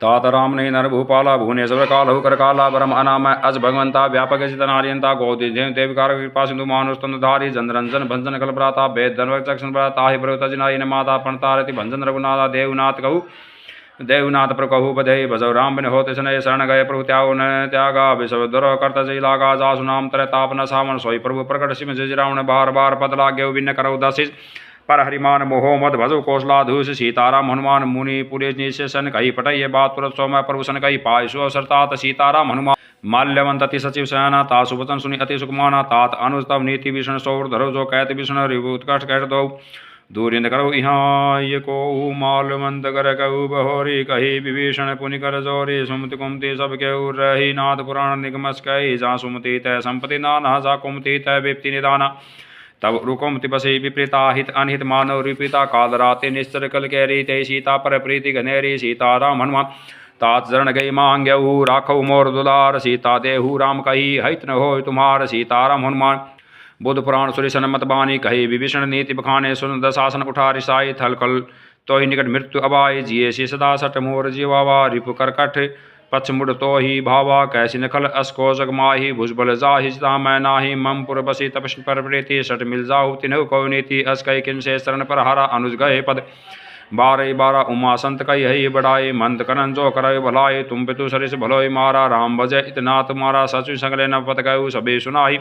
तात राम नहीं नर भूपाला भुवनेश्वर कालहु कर काला परम अनामय अज भगवंता व्यापक चित नारियंता गौती जय देविकार कृपा सिंधु मानुस्तन धारी जनरंजन भंजन कलप्राता वेद धनवक चक्षण ताहि प्रवत जिनाई माता पणतारति भंजन रघुनाथा देवनाथ कहु देवनाथ प्रभु बधे भजौ राम बिन होते सनय शरण गए प्रभु त्यागो न त्यागा विषव दुर करत जय लागा जासु नाम तरह ताप न सावन सोई प्रभु प्रकट सिम जय रावण बार बार पद लागे बिन करौ दशिष पर हरिमान मोहो मद भजो कौशलाधूष सीताराम हनुमान मुनि पुरे निशन कही पटय बात तुरत सौम्य प्रभु सन कही पायसु अवसरतात सीताराम हनुमान माल्यवंत अति सचिव सयाना तात सुवचन सुनि अति सुखमाना तात अनुस्तव नीति भीषण सौर धरो जो कहत भीषण रिभुत्कष्ट कह दो दूरिंद करो यहाँ ये को मालवंत कर कहु बहोरी कही विभीषण पुनि कर जोरी सुमति कुमति सब केहू रही नाथ पुराण निगमस कही जा सुमति तय संपति नाना जा कुमति तय विप्ति निदाना तब रुकुमति बसे विपरीता हित अनहित मानव रिपिता काल राते निश्चर कल कैरी ते सीता पर प्रीति घनेरी सीताराम हनुमान तात चरण गई मांग्यहु राखौ मोर दुलार सीता देहु राम कही हित न हो तुम्हार सीताराम हनुमान बुद्ध पुराण सुरिशन मत बानी कही विभीषण नीति बखाने सुन दशासन उठा रिसाई थल कल तो ही निकट मृत्यु अबाई जिये सी सदा सट मोर जीवावा रिपु करकठ पछ मुड़ तो ही भावा कैसी नखल अस्को जग माही भुजबल जाहि जिता मैं नाही मम पुर बसी तपस्वी पर प्रीति सट मिल जाहु तिन्हु को नीति अस कई किन से शरण पर हरा अनुज गए पद बारह बारह उमा संत कई हई बढ़ाई मंत कनन जो करय भलाई तुम पितु सरिस भलोई मारा राम भजय इतना तुम्हारा सचु संगले न पत गयु सबे सुनाई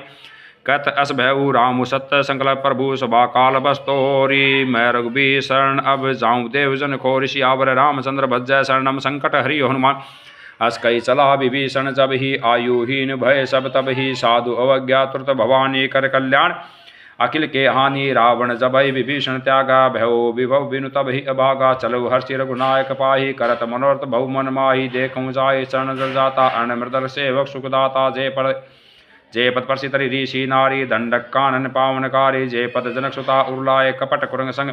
कत अस भयऊ राम सत्य संकल्प प्रभु सभा काल बस्तोरी मैं रघुबीर शरण अब जाऊँ देव जन को ऋषि आवर रामचंद्र भजय शरणम संकट हरि हनुमान अस कई चला विभीषण जब ही आयुहीन भय सब तब ही साधु अवज्ञा तुरत भवानी कर कल्याण अखिल के हानि रावण जब ही विभीषण त्यागा भयो विभव बिनु तब ही अभागा चलो हर्षि रघुनायक पाही करत मनोरथ बहु मन माही देखूँ जाय चरण जल जाता अर्ण मृदल सेवक सुखदाता जय पद परसी तरी ऋषि नारी दंडक कानन पावनकारी जय पद जनक सुता उर्लाय कपट कुरंग संग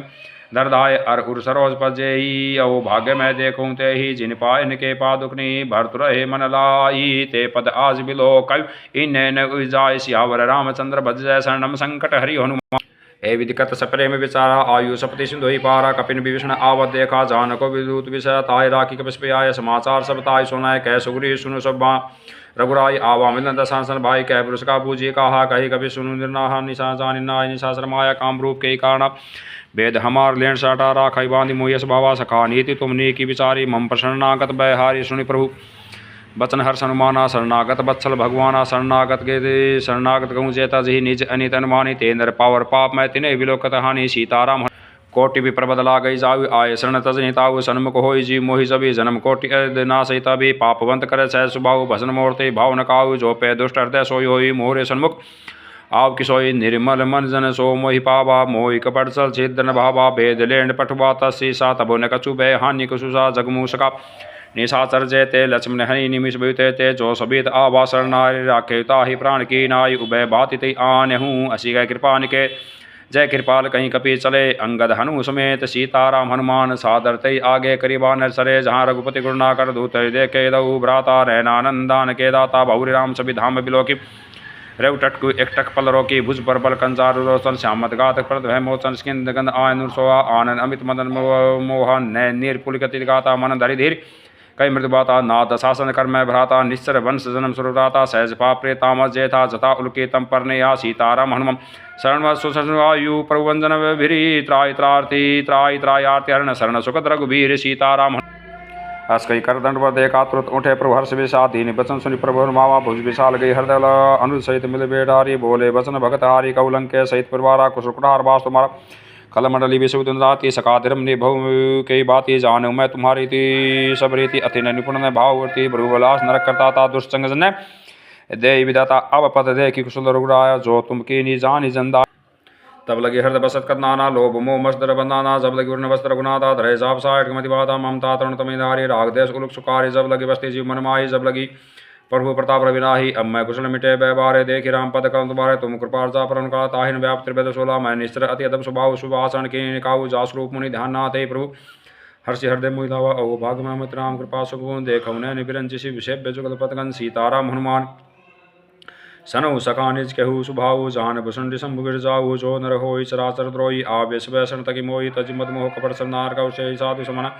दरदाय अर उर सरोज पजेई औ भाग्य में देखूं ते ही जिन पाए इनके पादुकनी भरत रहे मन लाई ते पद आज बिलो कवि इन्हें न उजाय सियावर रामचंद्र भज जय शरणम संकट हरि हनुमान हे विदिकत सप्रेम विचारा आयु सपति सिंधु ही पारा कपिन विभीषण आवत देखा जानको विदूत विषय ताय राखी कपिस्पे आय समाचार सब ताय सुनाय कह सुग्री सुनु सब रघुराई आवा मिलन दशासन भाई कह पुरुष का पूजिए कहा कही कभी सुनु निर्नाहा निशा जानी नाय निशा शर्माया काम रूप के कारण वेद हमार लेन साटा राखई बांधी मोयस बाबा सखा नीति तुम नी की विचारी मम प्रसन्नागत बहारी सुनि प्रभु बचन हर सनुमाना शरणागत बत्सल भगवाना शरणागत गे शरणागत कहूँ जेता जही निज अनित अनुमानी तेंद्र पावर पाप मैं तिने विलोकत हानि सीताराम कोटि भी प्रबदला गई जाऊ आय शरण तजनिताऊ सन्मुख होई जी मोहि जबी जन्म कोटि नाशिता भी पापवंत करे सह सुभाऊ भसन मूर्ति भाव नकाऊ जो पे दुष्ट हृदय सोई होई मोहरे सन्मुख आव किशोई निर्मल मन जन सो मोहि पावा मोहि कपट चल छिदन भावा भेद लेंड पठवा तसी सा तबो न कछु भय हानि कसुसा जगमूषका निशाचर जयते लक्ष्मण हनि निमिष बुते ते जो सबित आवा शरणारि राखे ताहि प्राण की नाय उभय भाति आन हूँ असी गय कृपा निके जय कृपाल कहीं कपि चले अंगद हनु समेत सीताराम हनुमान सादर तई आगे करीबा नर सरे जहाँ रघुपति गुरुना कर दूत देखे दऊ भ्राता रहनानंदान के दाता बहुरी राम सभी धाम बिलोकी रेव टटकु एक टक पल रोकी भुज पर बल कंचारु रोशन श्यामत गात प्रद भय मोचन स्किंद गंध आयन सोहा आनंद अमित मदन मोहन नय नीर पुलिकति गाता मन धरि धीर कई मृदुबाता नाद शासन कर मैं भ्राता निश्चर वंश जन्म सुरदाता सहज पाप्रे तामस जेता जता उल्के तम परने या सीताराम हनुमम शरण सुसु प्रभुवंजन भिरी त्राय त्रार्थी त्राय त्रायार्ति हरण शरण सुखद रघुबीर सीताराम हस कई कर दंड देखा तुरंत उठे प्रभु हर्ष विषा दीन बचन सुनि प्रभु मावा भुज विशाल गई हृदय अनुज सहित मिल बेडारी बोले वचन भगत हारी कौलंके सहित परिवारा कुशुकुटार वास तुम्हारा कल मंडली विश्वविद्यालय राति सकाधर्म निभव कई बाती जानू मैं तुम्हारी थी सब रीति अति निपुण भाववर्ती भ्रुवलास नरक करता था दुष्संग जन दे विदाता अब पद दे कि कुशल रुगराया जो तुम की नी जानी जंदा तब लगे हृदय बसत कदनाना लोभ मोह मस्तर बंदाना जब लगे वर्ण वस्त्र गुनाता धरे साप साठ मतिवादा ममता तरुण तमिधारी राग देश उलुक सुकारी जब लगे बस्ती जीव मनमाही जब लगी प्रभु प्रताप रविनाही अब मैं कुशल मिटे व्यवहारे देखी राम पद कम तुम्हारे तुम कृपार्जा पर उनका ताहिन व्याप त्रिवेद सोला मैं निश्चर अति अदब स्वभाव शुभ आसन की निकाऊ जासरूप मुनि ध्यान नाते प्रभु हर्षि हृदय मुहिलावा ओ भाग महमत राम कृपा सुगुण देखो न निबिरंचिसी विषेभ्य जुगल पतगन सीताराम हनुमान सनऊ सका निज कहू सुभाऊ जान भुषण शंभु गिर जाऊ जो नर हो चराचर द्रोही आवेश वैसन तकी मोही तज मद मोह कपट सरनार का साधु समना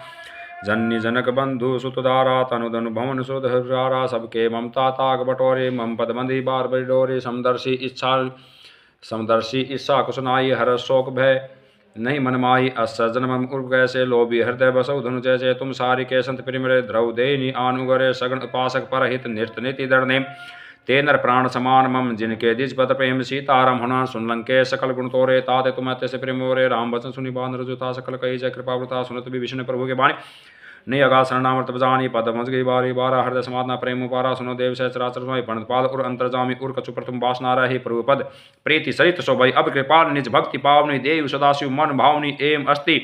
जन्य जनक बंधु सुतधारा तनुधनु भवन सुधारा सबके ममता ताग बटोरे मम पद बंधी बार बड़ी डोरे समदर्शी ईच्छा कुसनाई हर शोक भय नहीं मन माही असजन मम उर्व कैसे लोभी हृदय बसौ धनु जैसे तुम सारी के संत प्रिमरे द्रव देनी आनुगरे सगण उपासक परहित नृत्य नीति दरने ते नर प्राण समान मम जिनके दिज पद प्रेम सीताराम हनुमान सुन लंके सकल गुण तोरे ताते तुम अत्य प्रेम मोरे राम वचन सुनि बान रजुता सकल कही जय कृपा वृता सुनत भी विष्णु प्रभु के बाणी नहीं अगा शरणामृत बजानी पद मज गई बारी बारा हृदय समाधना प्रेम पारा सुनो देव सहचराचर स्वामी पंडित पाद उर अंतर्जामी उर कछु प्रथम वासना रहे प्रभु पद प्रीति सरित शोभई अब कृपाल निज भक्ति पावनी देव सदाशिव मन भावनी एम अस्ति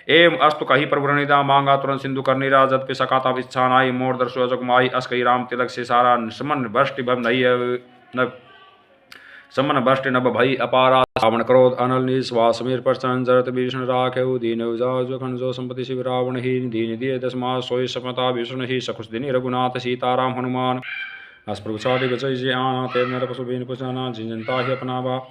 एम अस्तु कही प्रभु निदा मांगा तुरंत सिंधु कर निराजत पे सकाता इच्छा नाई मोर दर्शो अजक माई अस्कई राम तिलक से सारा समन भ्रष्टि भव नहीं समन भ्रष्टि नभ भई अपारा रावण क्रोध अनल निश्वास समीर प्रचंड जरत भीषण राखेउ दीन उजाजु खंजो संपति शिव रावण ही दीन दिए दशमा सोई सपता भीषण ही सकुश दिन रघुनाथ सीताराम हनुमान अस प्रभु छाड़ी बचई जे आना ते नर पशु बीन पुछाना जिनता ही अपनावा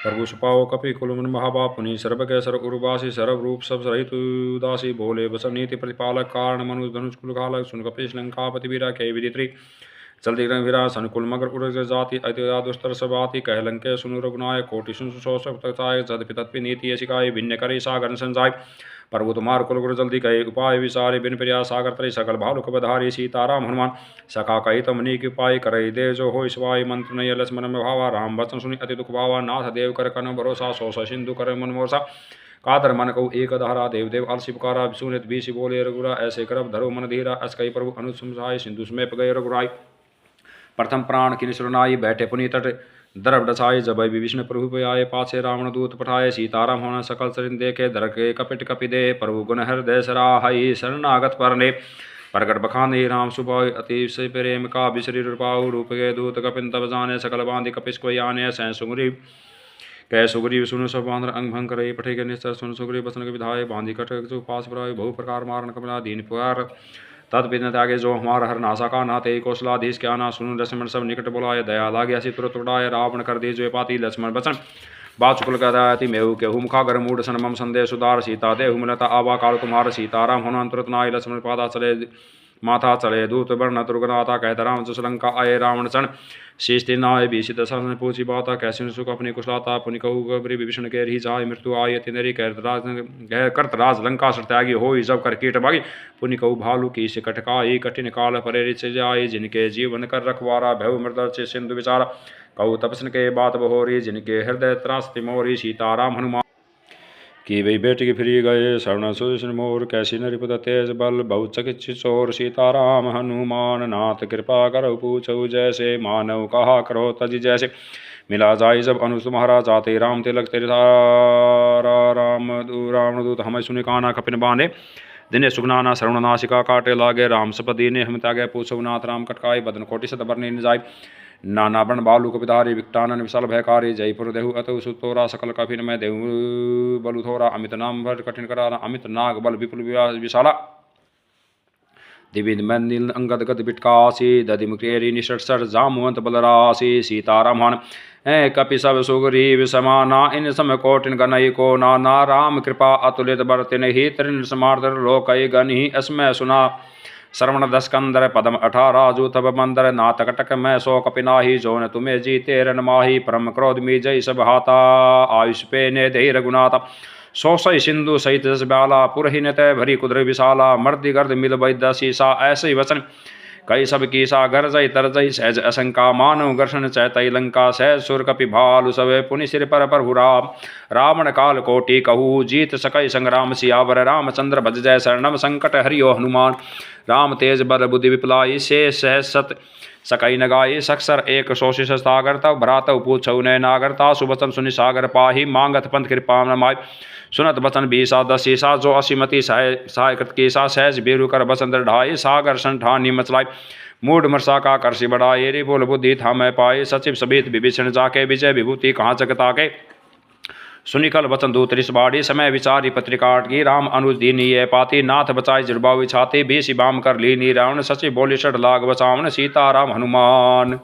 प्रभु सुपाओ कपि कुलमन महाबा पुनि सर्व के सर उर्वासी सर्व रूप सब सहित उदासी बोले बस नीति प्रतिपालक कारण मनुज धनुष कुल घालक सुन कपि लंकापति वीरा के विदित्री जल्दी रंग विरा सनुकुल मगर उड़ जाति अतिदा दुस्तर सबाति कह लंके सुनु रघुनाय कोटि सुन सुशोषक तताय जदपि तत्पि नीति शिकाय भिन्न करी सागर संजाय प्रभु तुम्हार कुल गुरु जल्दी कहे उपाय विचारे बिन प्रिया सागर तरी सकल भालुक बधारी सीताराम हनुमान सखा कही तम नीक उपाय करई दे जो हो शिवाय मंत्र नय लक्ष्मण में भावा राम वचन सुनि अति दुख भावा नाथ देव कर कन भरोसा सो सिंधु कर मन मोसा कातर मन कहू एक धारा देव देव अलसी पुकारा सुनित बीसी बोले रघुरा ऐसे करब धरो मन धीरा अस कही प्रभु अनुज समझाय सिंधु समेप गए रघुराय प्रथम प्राण की सुरनाई बैठे पुनि तट दरब डसाए जब विष्णु प्रभु पे आए पाछे रावण दूत पठाए सीताराम होना सकल सरिन देखे धर के कपिट कपि दे प्रभु गुण हृदय सराहई शरणागत परने प्रगट बखाने राम सुभाय अति से प्रेम का बिसरी रूपाऊ रूप के दूत कपिन तब जाने सकल बांधि कपिस को आने सै सुग्रीव कह सुग्रीव सुनु सब बांधर अंग भंग करे पठे के निस्तर सुन सुग्रीव बसन के विधाय बांधि कट पास पर बहु प्रकार मारन कमला दीन पुकार तत्पिन त्यागे जो हमारा हर नासा का ना ते कौशलाधीश क्या ना सुन लक्ष्मण सब निकट बुलाए दया लागे ऐसी तुरंत उड़ाए रावण कर दे जो पाती लक्ष्मण बचन बाचुकुल कहती मेहु के हुम खागर मूड सन मम संदेह सुधार सीता दे हुमलता आवा काल तुम्हार सीताराम होना तुरंत नाय लक्ष्मण पादा चले माथा चले दूत वर्ण दुर्गनाथा कहता राम श्रीलंका आए रावण चण शीस्ति नाय बीसी दशरथ पूछी बाता कैसे सुख अपनी कुशलाता पुनि कहू गबरी विभीषण के रही जाय मृत्यु आय तिनरी करत राज लंका सर त्यागी हो जब कर कीट भागी पुनि कहू भालू की से कटकाई कठिन काल परेरित जाय जिनके जीवन कर रखवारा भय मृदर्च सिंधु विचारा कहू तपसन के बात बहोरी जिनके हृदय त्रास्ति मोरी सीताराम हनुमान कि वही बेटी की फिरी गए शरण सुन मोर कैसी नरिपद तेज बल बहु चकित चोर सीताराम हनुमान नाथ कृपा करो पूछो जैसे मानव कहा करो तज जैसे मिला जाय जब अनु तुम्हारा जाते राम तिलक तेरे राम दूत हमें सुनि काना कपिन बांधे दिने सुगनाना शरण नासिका काटे लागे राम सपदी ने हम त्यागे पूछो नाथ राम कटकाई बदन कोटि सत बरने जाय नाना बन बालू कपिधारी विकटानन विशाल भयकारी जयपुर देहु अतु सुतोरा सकल कफिन में देहु बलु थोरा अमित नाम भर कठिन करारा अमित नाग बल विपुल विशाला दिविद मंदिल अंगद गद बिटकासी दधि मुक्रेरी निषट जामुवंत बलरासी सीताराम हन है कपि सब सुग्रीव समाना इन सम कोटिन गनई को नाना राम कृपा अतुलित बरतिन ही तृण समार्थ लोकई गनि अस्मय सुना श्रवण दस्कंदर पदम 18 जूथब मंदर नातकटक मैं सो कपिनाही जो न तुम्हें जीते रन माही परम क्रोध मी जय सब हाथा आयुष पे ने दे रघुनाथ सो सई सिंधु सहित जस ब्याला पुरहीन तय भरी कुद्र विशाला मर्दि गर्द मिल बैदसी सा ऐसे ही वचन कई सब की सा गरजई तरजई सहज असंका मानव घर्षण चैतई लंका सहज सुर कपि भालु सवे पुनि सिर पर राम रावण काल कोटि कहू जीत सकई संग्राम सियावर रामचंद्र भज जय शरणम संकट हरियो हनुमान राम तेज बल बुद्धि विपलाई से सहज सत सकई नगाई सक्सर एक शोषिष सागर तव भ्रातव पूछौ नय नागरता सुबचन सुनि सागर पाही मांगत पंथ कृपा नमाय सुनत बचन बीसा दसीसा जो असीमति सहाय कृत कीसा सहज बीरु कर बसंत ढाई सागर संठानी मचलाई मूड मरसा का करसी बढ़ाई रे बोल बुद्धि था मैं पाई सचिव सबित विभीषण जाके विजय विभूति कहाँ जगता के सुनिकल वचन दूत बाड़ी समय विचारी पत्रिकाट की राम अनुज दीनी ये पाती नाथ बचाई जड़बावी छाती बीसी बाम कर लीनी रावण सचिव बोली षड लाग बचावन सीताराम हनुमान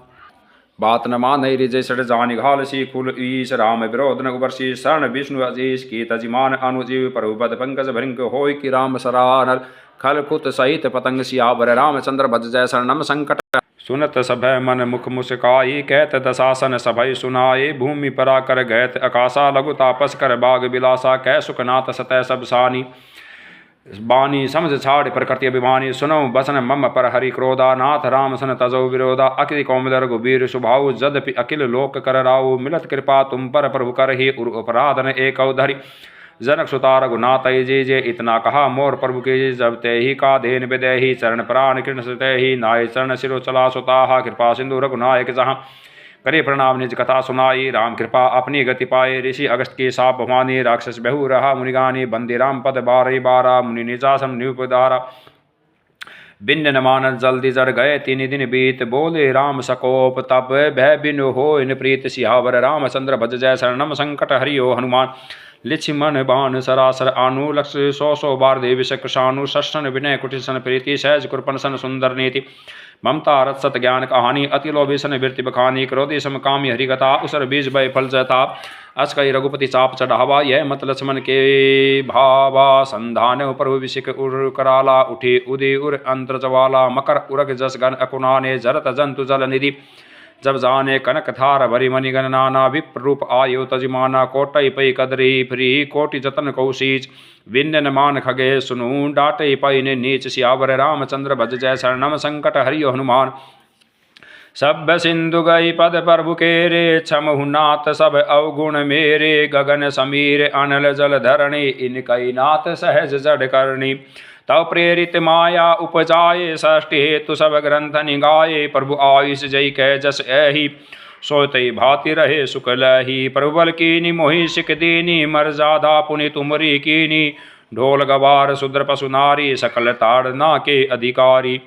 बात न मान रिजय सड़ जान घाल सी कुल ईश राम विरोध न उबरसी शरण विष्णु अजीश की तजिमान अनुजीव प्रभुपद पंकज भृंग होय कि राम सरानर खलकुत सहित पतंग सियावर रामचंद्र भज जय शरणम संकट। सुनत सभय मन मुख मुस्काई कहत दशासन सभय सुनाए भूमि परा कर गैत आकाशा लघु तापस कर बाग बिलासा कह सुखनाथ सतह सब सानी बानी समझ छाड़ प्रकृति अभिमानी सुनो बसन मम पर हरि क्रोधा नाथ राम सन तजो विरोधा अकिल कौमदर गुबीर सुभाऊ जदपि अकिल लोक कर राऊ मिलत कृपा तुम पर प्रभु कर ही अपराधन एक धरि जनक सुता रघुनाथ जे जे इतना कहा मोर प्रभु के जब ते ही का देन विदय ही चरण प्राण कृष्ण सुते ही नाय चरण सिरो चला सुता कृपा सिंधु रघुनायक जहाँ करे प्रणाम निज कथा सुनाई राम कृपा अपनी गति पाए ऋषि अगस्त की साप भवानी राक्षस बहु रहा मुनिगानी बंदी राम पद बारही बारा मुनि निजासन न्यूपदारा बिन्न न मानस जल्दी जर गए तीन दिन बीत बोले राम सकोप तप भय बिन हो इन प्रीत सियावर रामचंद्र भज जय शरणम संकट हरियो हनुमान लिच्छिमन बाण सरासर आनु लक्ष्य सौ बार देवी कृषाणु सष्टन विनय कुटिसन प्रीति सहज कृपन सन सुंदर नीति ममता रत सत ज्ञान कहानी अति लोभिसन वृत्ति बखानी क्रोधि सम कामी हरिकथा उसर बीज भय फल जता अस कई रघुपति चाप चढ़ावा यह मत लक्ष्मण के भावा संधान प्रभु विशिक उर कराला उठी उदय उर अंतर जवाला मकर उरग जस गण अकुनाने जरत जंतु जल निधि जब जाने कनक थार भरी मणिगण नाना विप्र रूप आयु तजमाना कोटई पई कदरी फ्री कोटि जतन कौशीच विन्यन मान खगे सुनु डाटे पई ने नीच सियावर रामचंद्र भज जय शरणम संकट हरियो हनुमान सब सिंधु गई पद प्रभु केरे छमहु नाथ सब अवगुण मेरे गगन समीर अनल जल धरणी इनकई नाथ सहज जड़ करणी तव प्रेरित माया उपजाए षष्टि हेतु सब ग्रंथ निगाए प्रभु आयुष जय कह जस एहि सोतई भाति रहे सुकलही प्रभु बल कीनी मोहि सिख दीनी मर्यादा पुनि तुमरी कीनी ढोल गवार शूद्र पशु नारी सकल ताड़ना के अधिकारी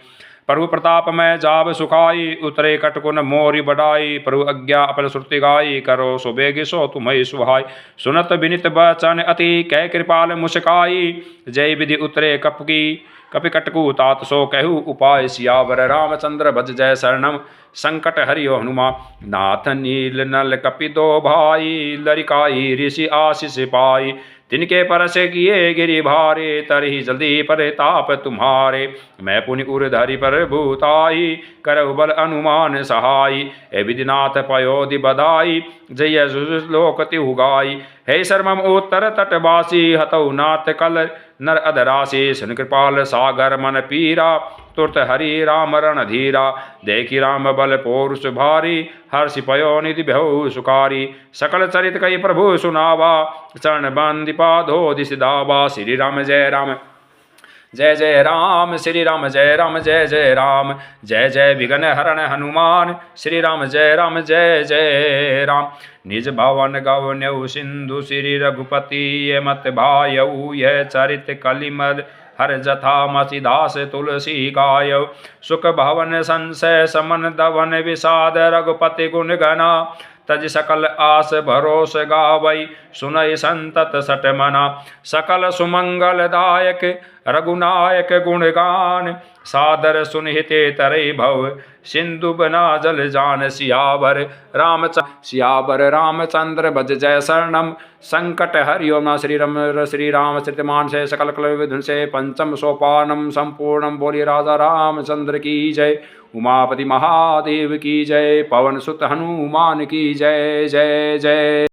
प्रभु प्रताप में जाब सुखाई उतरे कटकुन मोरी बढ़ाई प्रभु अज्ञा अपल श्रुति गाई करो सुबेग सो तुम्हें सुहाई सुनत विनित बचन अति कह कृपाल मुस्काई जय विधि उतरे कपि कटकु तात सो कहु उपाय सियावर रामचंद्र भज जय शरणम संकट हरियो हनुमान नाथ नील नल कपि दो भाई लरिकाई ऋषि आशीष पाई तिनके परस किए गिरि भारे तरही जल्दी पर ताप तुम्हारे मैं पुनि उर्धरि पर भूताई करहु बल अनुमान सहाई हे विधिनाथ पयोधि बधाई जय लोक तिहु गाई हे शर्मम उत्तर तटवासी हतौ नाथ कल नर अधरासी सुन कृपाल सागर मन पीरा तुरत हरि राम रण धीरा देखी राम बल पौरुष भारी हर्षि पयो निधि भयउ सुकारी सकल चरित कई प्रभु सुनावा चरण बंदिपा धो दिस दावा श्री राम जय राम जय जय राम श्री राम जय राम जय जय राम जय जय विघ्न हरण हनुमान श्री राम जय जय राम निज भवन गवन्यु सिंधु श्री रघुपति ये मत भायऊ यह चरित कलिमद हर जथा मसीदास तुलसी गाय सुख भवन संशय समन दवन विषाद रघुपति गुण गना तज सकल आस भरोस गावई सुनई संतत सट मना सकल सुमंगल दायक रघुनायक गुणगान सादर सुनहिते तरई भव सिंधु बना जल जान सियावर रामचंद्र भज जय शरणम संकट हरिओम श्री राम श्रीमान से सकल कल विधुन से पंचम सोपानम संपूर्णम बोली राजा रामचंद्र की जय उमापति महादेव की जय पवन सुत हनुमान की जय जय जय।